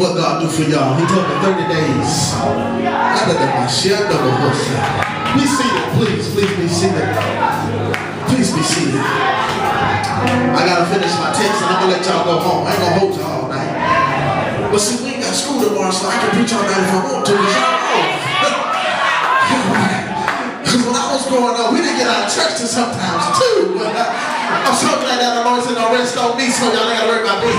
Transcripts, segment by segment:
what God do for y'all. He told me 30 days. Be seated, please. Please be seated. Please be seated. I gotta finish my text and I'm gonna let y'all go home. I ain't gonna hold y'all all night. But see, we ain't got school tomorrow, so I can preach all night if I want to. Because when I was growing up, we didn't get out of church till sometimes too. I'm so glad that the Lord's in no rest on me, so y'all ain't gotta worry about me.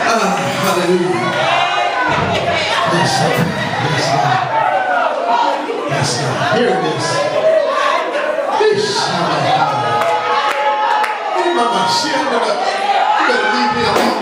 Hallelujah. Yes, sir. Yes, sir. Yes, sir. Here it is. Mama, shit, you better leave me alone.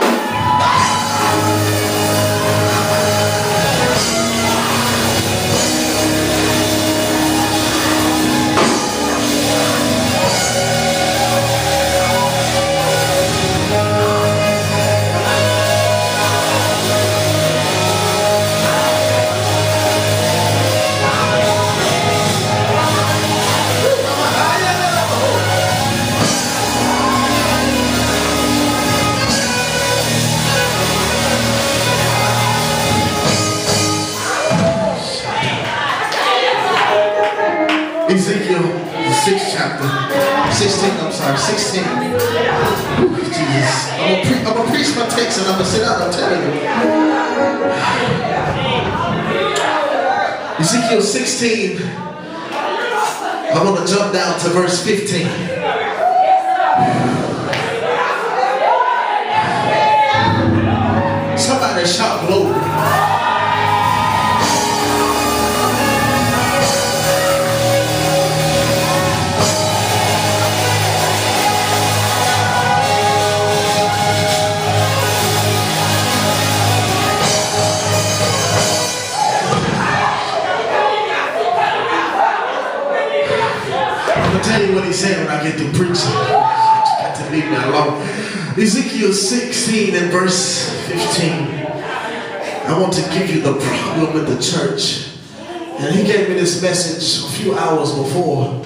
Ezekiel, the 6th chapter, 16, I'm sorry, 16. Ooh, Jesus. I'm gonna preach my text and I'm gonna sit down, I'm telling you. Ezekiel 16, I'm gonna jump down to verse 15. Somebody shout glory. Tell you what he said when I get to preaching. You got to leave me alone. Ezekiel 16 and verse 15. I want to give you the problem with the church. And he gave me this message a few hours before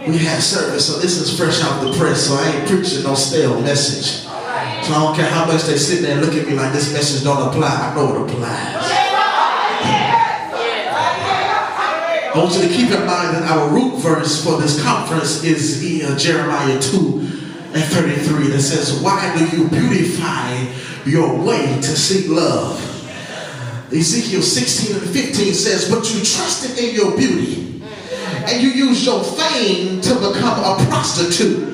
we had service. So this is fresh off the press. So I ain't preaching no stale message. So I don't care how much they sit there and look at me like this message don't apply. I know it applies. I want you to keep in mind that our root verse for this conference is Jeremiah 2 and 33 that says, why do you beautify your way to seek love? Ezekiel 16 and 15 says, but you trusted in your beauty and you used your fame to become a prostitute.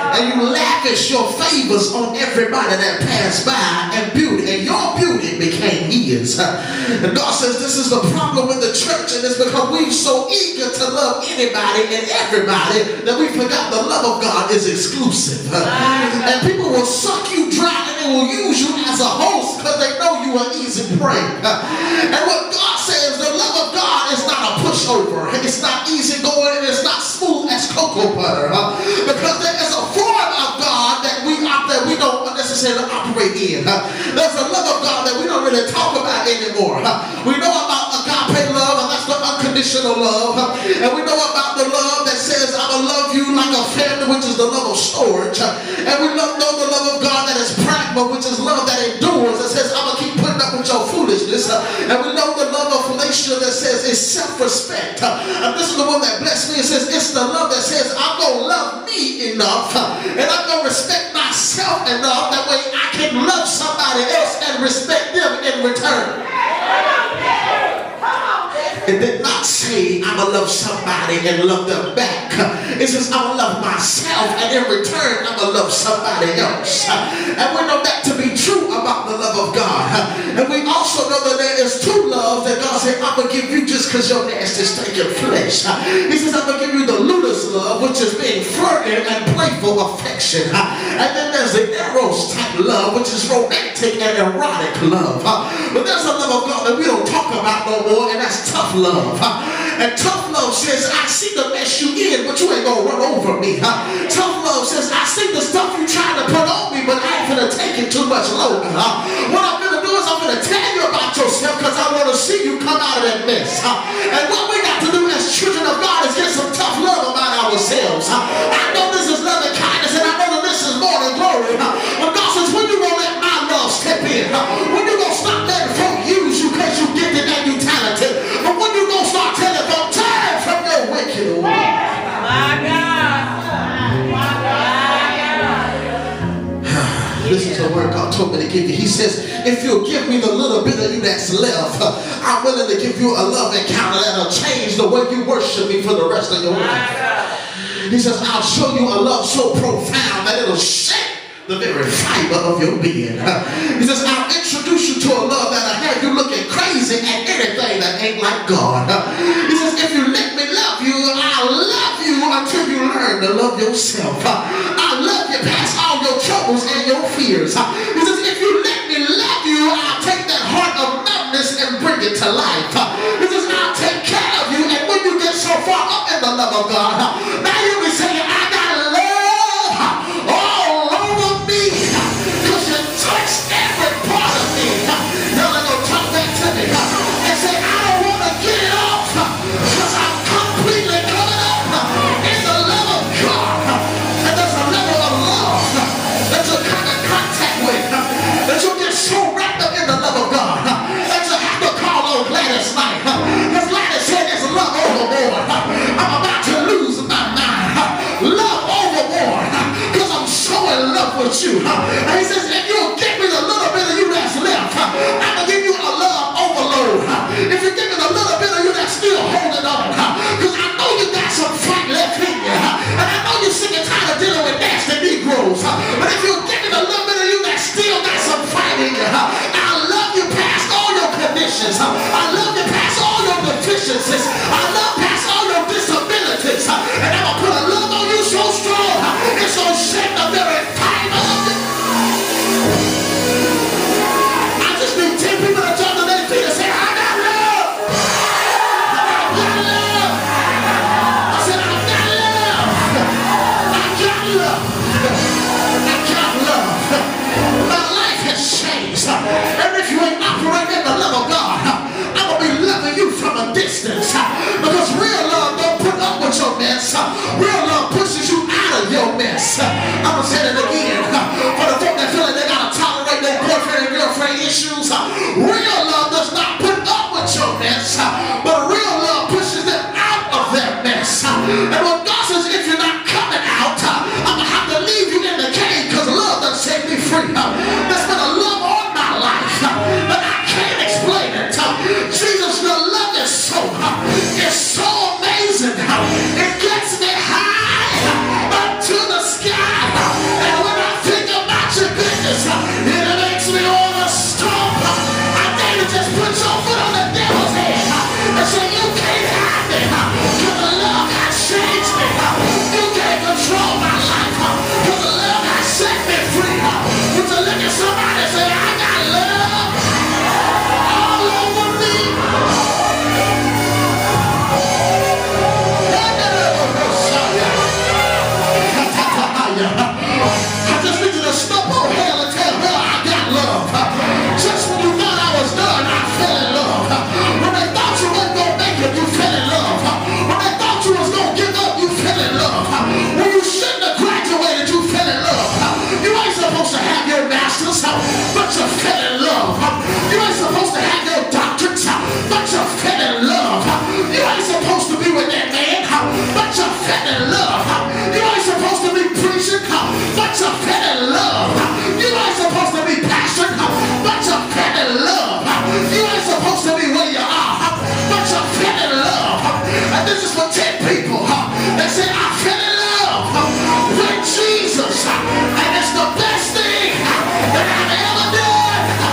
And you lavish your favors on everybody that passed by, and your beauty became his. And God says this is the problem with the church, and it's because we're so eager to love anybody and everybody that we forgot the love of God is exclusive. And people will suck you dry and they will use you as a host because they know you are easy prey. And what God says, the love of God is not a pushover. It's not easy going, and it's not smooth as cocoa butter. Because there is a form of God that we don't necessarily operate in. There's a love of God that we don't really talk about anymore. We know about agape love, and that's the unconditional love. And we know about the love that says, I will love you like a family, which is the love of storage. And we know the love of God that is pragma, which is love that endures, that says, I'm going to keep putting up with your foolishness. And we know the love of Philippians that says it's self-respect. And this is the one that blessed me. It says it's the love that says I'm going to love me enough and I'm going to respect myself enough that way I can love somebody else and respect them in return. It did not say I'm going to love somebody and love them back. It says I'm going to love myself and in return I'm going to love somebody else. And we know that to be true about the love of God. And we also know that there is two loves that God said I'm going to give you just because your nasty stinking flesh. He says I'm going to give you the ludus love, which is being flirty and playful affection. And then there's the eros type love, which is romantic and erotic love. But there's a love of God that we don't talk about no more, and that's tough love. And tough love says, I see the mess you in, but you ain't gonna run over me. Tough love says, I see the stuff you trying to put on me, but I ain't gonna take it too much longer. What I'm gonna do is I'm gonna tell you about yourself because I want to see you come out of that mess. And what we got to do as children of God is get some tough love about ourselves. I know this is love and kindness, and I know that this is more than glory. But God says, when you gonna let my love step in? When you says, if you'll give me the little bit of you that's left, I'm willing to give you a love encounter that'll change the way you worship me for the rest of your life. He says, I'll show you a love so profound that it'll shake the very fiber of your being. He says, I'll introduce you to a love that'll have you looking crazy at anything that ain't like God. He says, if you let me love you, I'll love you until you learn to love yourself. I'll love you past all your troubles and your fears. He says, if you let me love you, I'll take that heart of numbness and bring it to life. He says, I'll take care of you, and when you get so far up in the love of God, now you'll be saying, I got love all over me, because you touched every part of me. Y'all are going to talk back to me and say, I don't want to get it off, because I'm completely covered up in the love of God. And there's a level of love that you come in contact with, that you get so wrapped up in the love of God that you have to call on Gladys Knight. Because Gladys said there's love overboard. I'm about to lose my mind. Love overboard, because I'm so in love with you. And he says, if you'll give me the little bit of you that's left, I'm going to give you a love overload. If you give me the little bit of you that's still holding on, because I know you got some fight left in you, and I know you're sick and tired of dealing with nasty Negroes, but if you'll give me the little bit of you that still got some fight in you, I'll love you past all your conditions. I love you past all your deficiencies. I love past all your disabilities. And I'm going to put a love on you so strong, it's going to shake the very fiber of it. I just need 10 people to jump to their feet and say, I got love. I got love. I said, I got love. I got love. I got love. My life has changed. And if you ain't operating in the love of God, I'm going to be loving you from a distance. Because real love don't put up with your mess. Real love pushes you out of your mess. I'm going to say it again. For the folk that feel like they got to tolerate their boyfriend and girlfriend issues, real love does not put up with your mess. But real love pushes them out of their mess. And when God says, if you're not coming out, I'm going to have to leave you in the cave, because love doesn't set me free. There's been a love on my life, but I can't explain it. Jesus, your love is so amazing. It gets me high up to the sky. And when I think about your goodness, it makes me want to stomp. I think you just put your foot on the devil's head and say, you can't have me, because the love has changed me. You can't control my life, because the love has set me free. Would you look at somebody and say, I got love all over me? I just need you to stop on hell and tell her I got love. Just when you thought I was done, I fell in love. When they thought you weren't going to make it, you fell in love. When they thought you was going to give up, you fell in love. When you shouldn't have graduated, you fell in love. You ain't supposed to have your master's, but you fell in love. You ain't supposed to have your doctorates, but you fell in love. You ain't supposed to be with that man, but you fell in love. You ain't supposed to be preaching, but you fell in love. You ain't supposed to be pastoring, but you fell in love. You ain't supposed to be where you are, but you fell in love. And this is for 10 people that say, I fell in love with Jesus, and it's the best thing that I've ever done.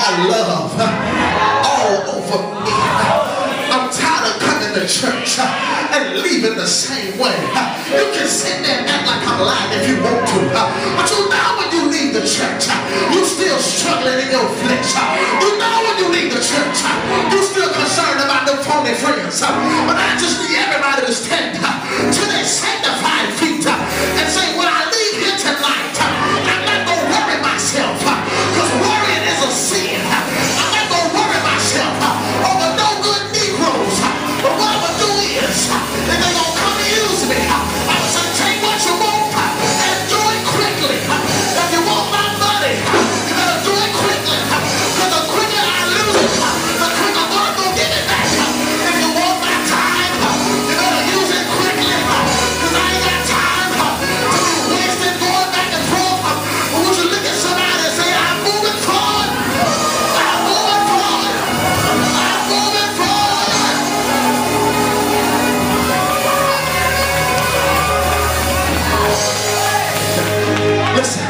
got love all over me. I'm tired of coming to church and leaving the same way. You can sit there and act like I'm lying if you want to, but you know when you leave the church, you still struggling in your flesh. You know when you leave the church, you still concerned about them phony friends. But I just need everybody to stand to their sanctified feet and say, when I leave here tonight, I'm not going to worry myself, because worrying is a sin. I'm not going to worry myself over no good Negroes. But what I'm going to do is, if they're going to come and use me, I'm going to say, take what you want and do it quickly. If you want my money, you better do it quickly, because the quicker I lose it, the quicker God will give it back. If you want my time, you better use it quickly, because I ain't got time to be wasted going back and forth. But would you look at somebody and say, I'm moving forward, I'm moving forward, I'm moving forward. Listen,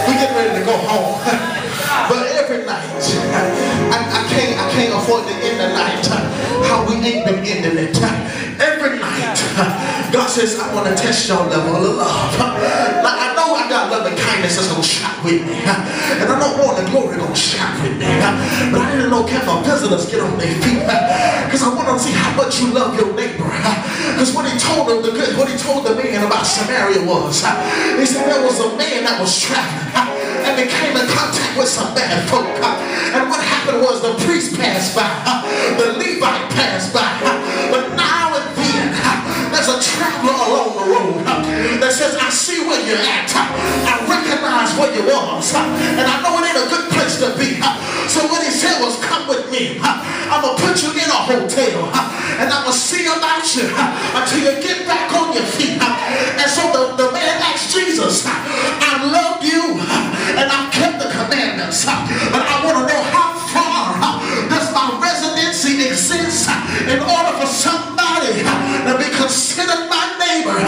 we get ready to go home, but every night I can't afford to end the night how we ain't been ending it. Every night God says, I want to test your level of love. Like, I know I got love and kindness that's gonna shine with me, and I don't want the glory gonna shine with me, but I didn't know, can my visitors get on their feet, because I want to see how much you love your neighbor. Because what he told him, what he told the man about Samaria was, he said there was a man that was traveling and they came in contact with some bad folk, and what happened was the priest passed by, the Levite passed by, but now and then there's a traveler along the road that says, I see where you're at, I recognize where you was, and I know it ain't a good place to be. So what he said was, come with me, I'm gonna put you in a hotel, and I'm gonna see about you until you get back on your feet. And so the man asked Jesus, I love you and I've kept the commandments, but I want to know how far does my residency exist in order for somebody to be considered my neighbor.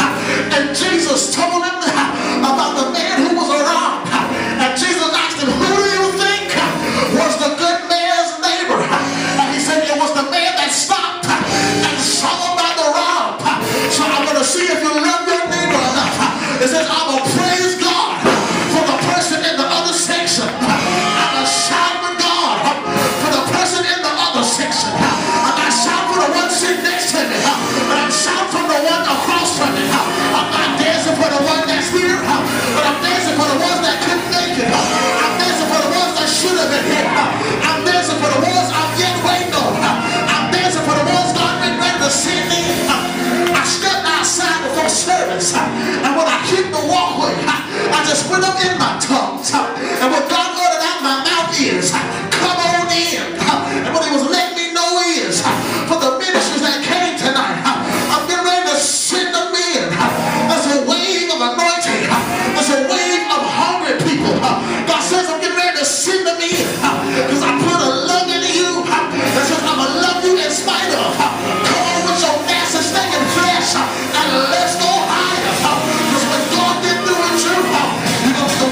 And Jesus told him about the man who was around, and Jesus asked him, who do you think was the good man's neighbor? And he said it was the man that stopped and saw by the rob. So I'm going to see if you love your neighbor enough. It says, I'm going to praise God for the person in the other section. I'm going to shout for God for the person in the other section. I'm not shouting for the one sitting next to me, but I'm shouting for the one across from me. I'm not dancing for the one that's here, but I'm dancing for the ones that couldn't make it. I'm dancing for the ones that should have been here. I'm dancing for the ones I'm yet waiting on. I'm dancing for the ones God been ready to send in. I stepped outside before service, and when I hit the walkway, I just went up in my tongues, and what God ordered out my mouth is, come on in. And what he was letting me know is, for the ministers that came tonight, I'm getting ready to send them in. There's a wave of anointing, there's a wave of hungry people. God says I'm getting ready to send them in, because I put a love into you that says I'm going to love you in spite of. Come on with your nasty stinking flesh, and let's go higher. Because when God did do it, you're going to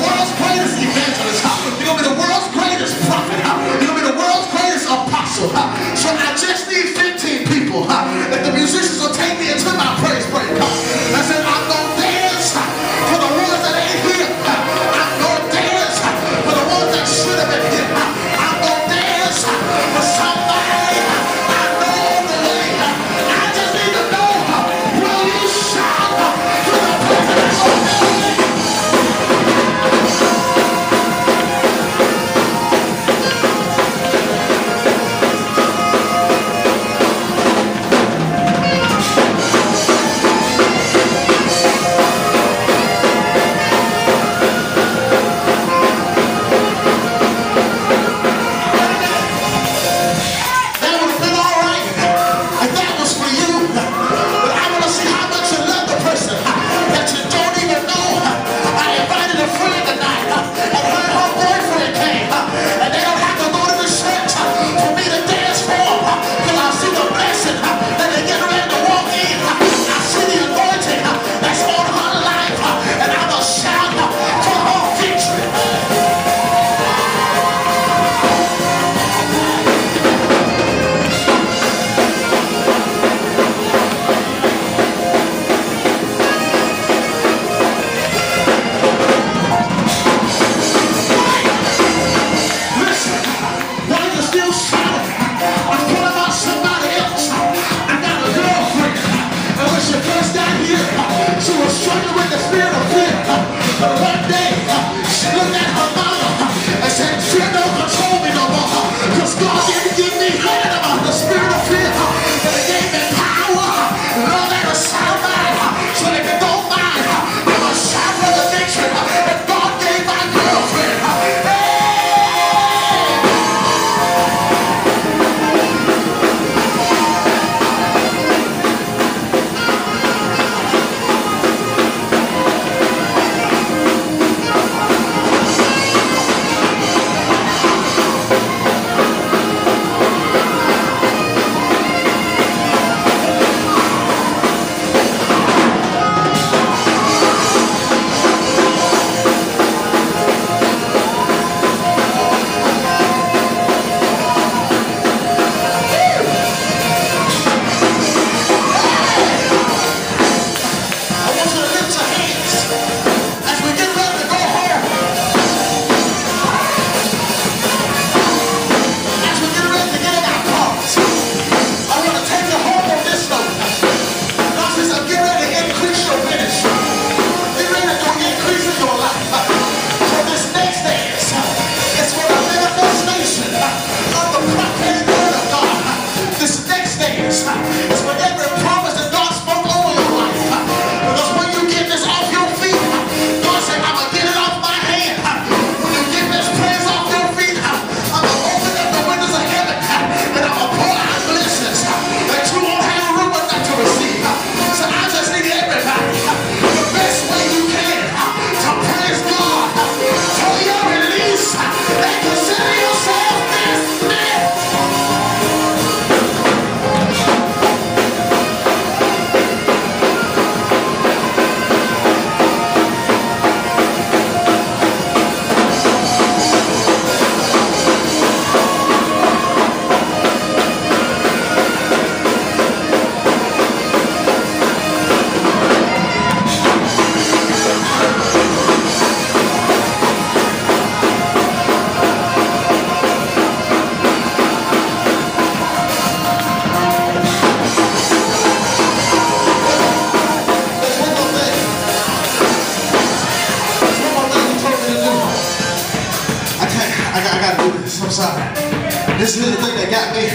This is the thing that got me.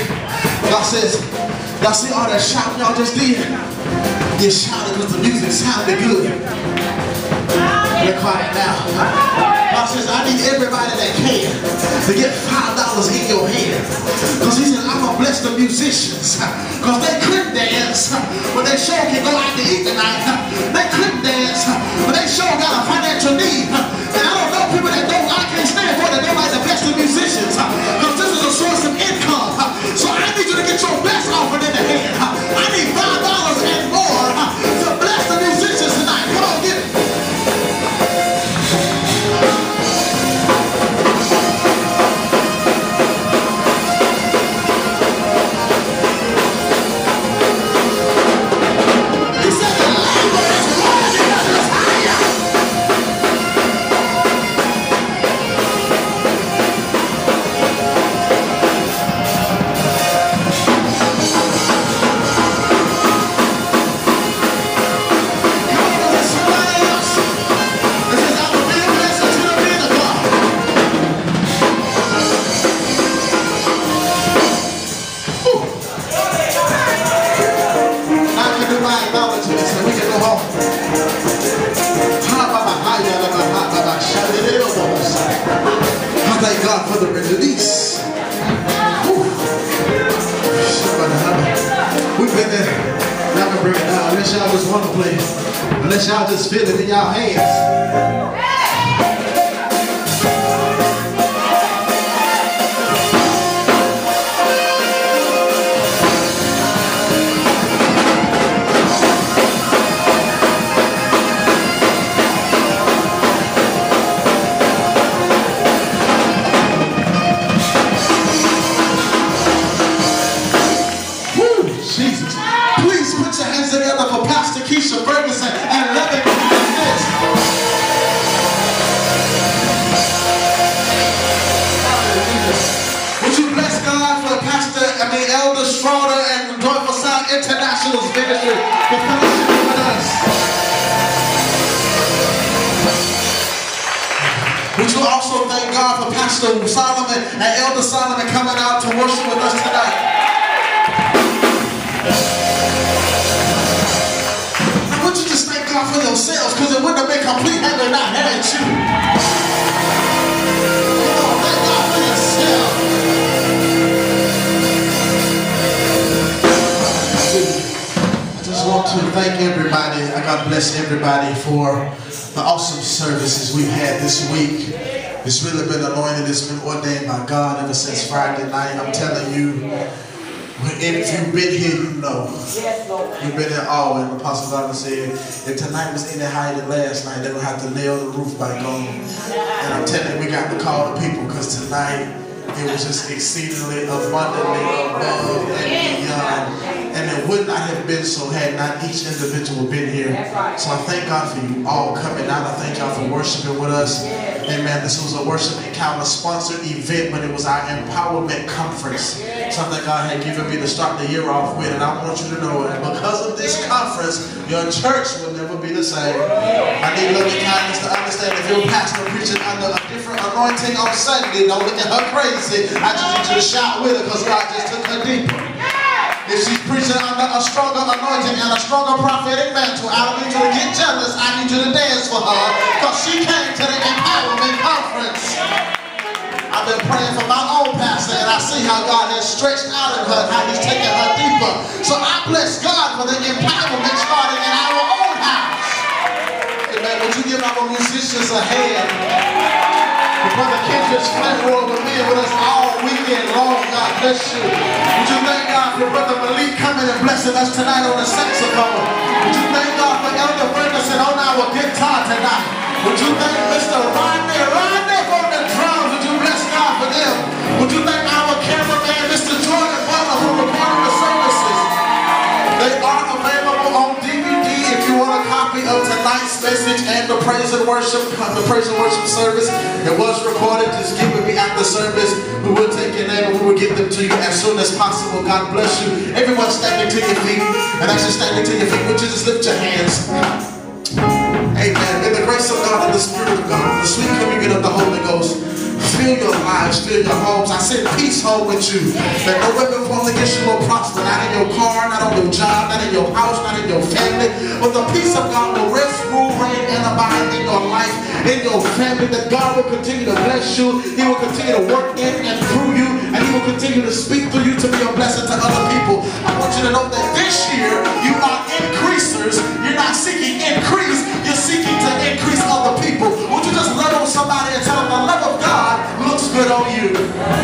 God says, y'all see all that shouting y'all just did? You shouted because the music sounded good. They're quiet now. God says, I need everybody that can to get $5 in your hand. Because he said, I'm going to bless the musicians. Because they couldn't dance, but they sure can go out to eat tonight. They couldn't dance, but they sure got a financial need. And I don't know people that don't, I can't stand for that, they like to bless the musicians. Because this is a source of income. So I need you to get your best offering in the hand. I need $5 and more to bless the musicians tonight. Come on, get it. Thank God for the release. We've been there. Y'all can bring it down. Unless y'all just want to play. Unless y'all just feel it in y'all hands. Jesus. Please put your hands together for Pastor Keisha Ferguson and love it behind this. Would you bless God for Elder Schroeder and Joyful Sound International's ministry for fellowship with us? Would you also thank God for Pastor Solomon and Elder Solomon coming out to worship with us tonight? Now, would you just thank God for yourselves? Because it wouldn't have been complete had they not had you. Come on, thank God for yourself. I just want to thank everybody. God bless everybody for the awesome services we've had this week. It's really been anointed. It's been ordained by God ever since Friday night. I'm telling you, if you've been here, you know. You've been in awe. And Apostle Donna said, if tonight was any higher than last night, they would have to nail the roof back on. And I'm telling you, we got to call the people because tonight it was just exceedingly abundantly above and beyond. And it would not have been so had not each individual been here. So I thank God for you all coming out. I thank y'all for worshiping with us. Amen. This was a worship encounter sponsored event, but it was our empowerment conference. Something God had given me to start the year off with. And I want you to know that because of this conference, your church will never be the same. I need loving kindness to understand if your pastor preaching under a different anointing on Sunday, don't look at her crazy. I just need you to shout with her because God just took her deeper. If she's preaching under a stronger anointing and a stronger prophetic mantle, I don't need you to get jealous. I need you to dance for her because she came to the empowerment conference. I've been praying for my own pastor and I see how God has stretched out in her and how he's taken her deeper. So I bless God for the empowerment starting in our own house. Amen. Would you give our musicians a hand? Brother Kendrick's flint roll with me with us all weekend long. God bless you. Would you thank God for Brother Malik coming and blessing us tonight on the saxophone? Would you thank God for Elder Ferguson on our guitar tonight? Would you thank Mr. Rodney on the drums? Would you bless God for them? Would you thank our cameraman, Mr. Jordan Butler, who recorded the services? They are available on DVD if you want a copy of tonight's message and the praise and worship service. It was recorded. Just give it me after service. We will take your name and we will get them to you as soon as possible. God bless you. Everyone standing to your feet. And as you're standing to your feet, would you just lift your hands? Amen. In the grace of God and the Spirit of God, the sweet communion of the Holy Ghost, fill your lives revives, fill your homes. I send peace home with you. That no weapon formed against you will prosper. Not in your car, not on your job, not in your house, not in your family. But the peace of God will rest, rule, reign, and abide in your life, in your family. That God will continue to bless you. He will continue to work in and through you. And He will continue to speak through you to be a blessing to other people. I want you to know that this year you are increasers. You're not seeking increase. You're seeking to increase other people. Won't you just love on somebody and tell them the love of God looks good on you?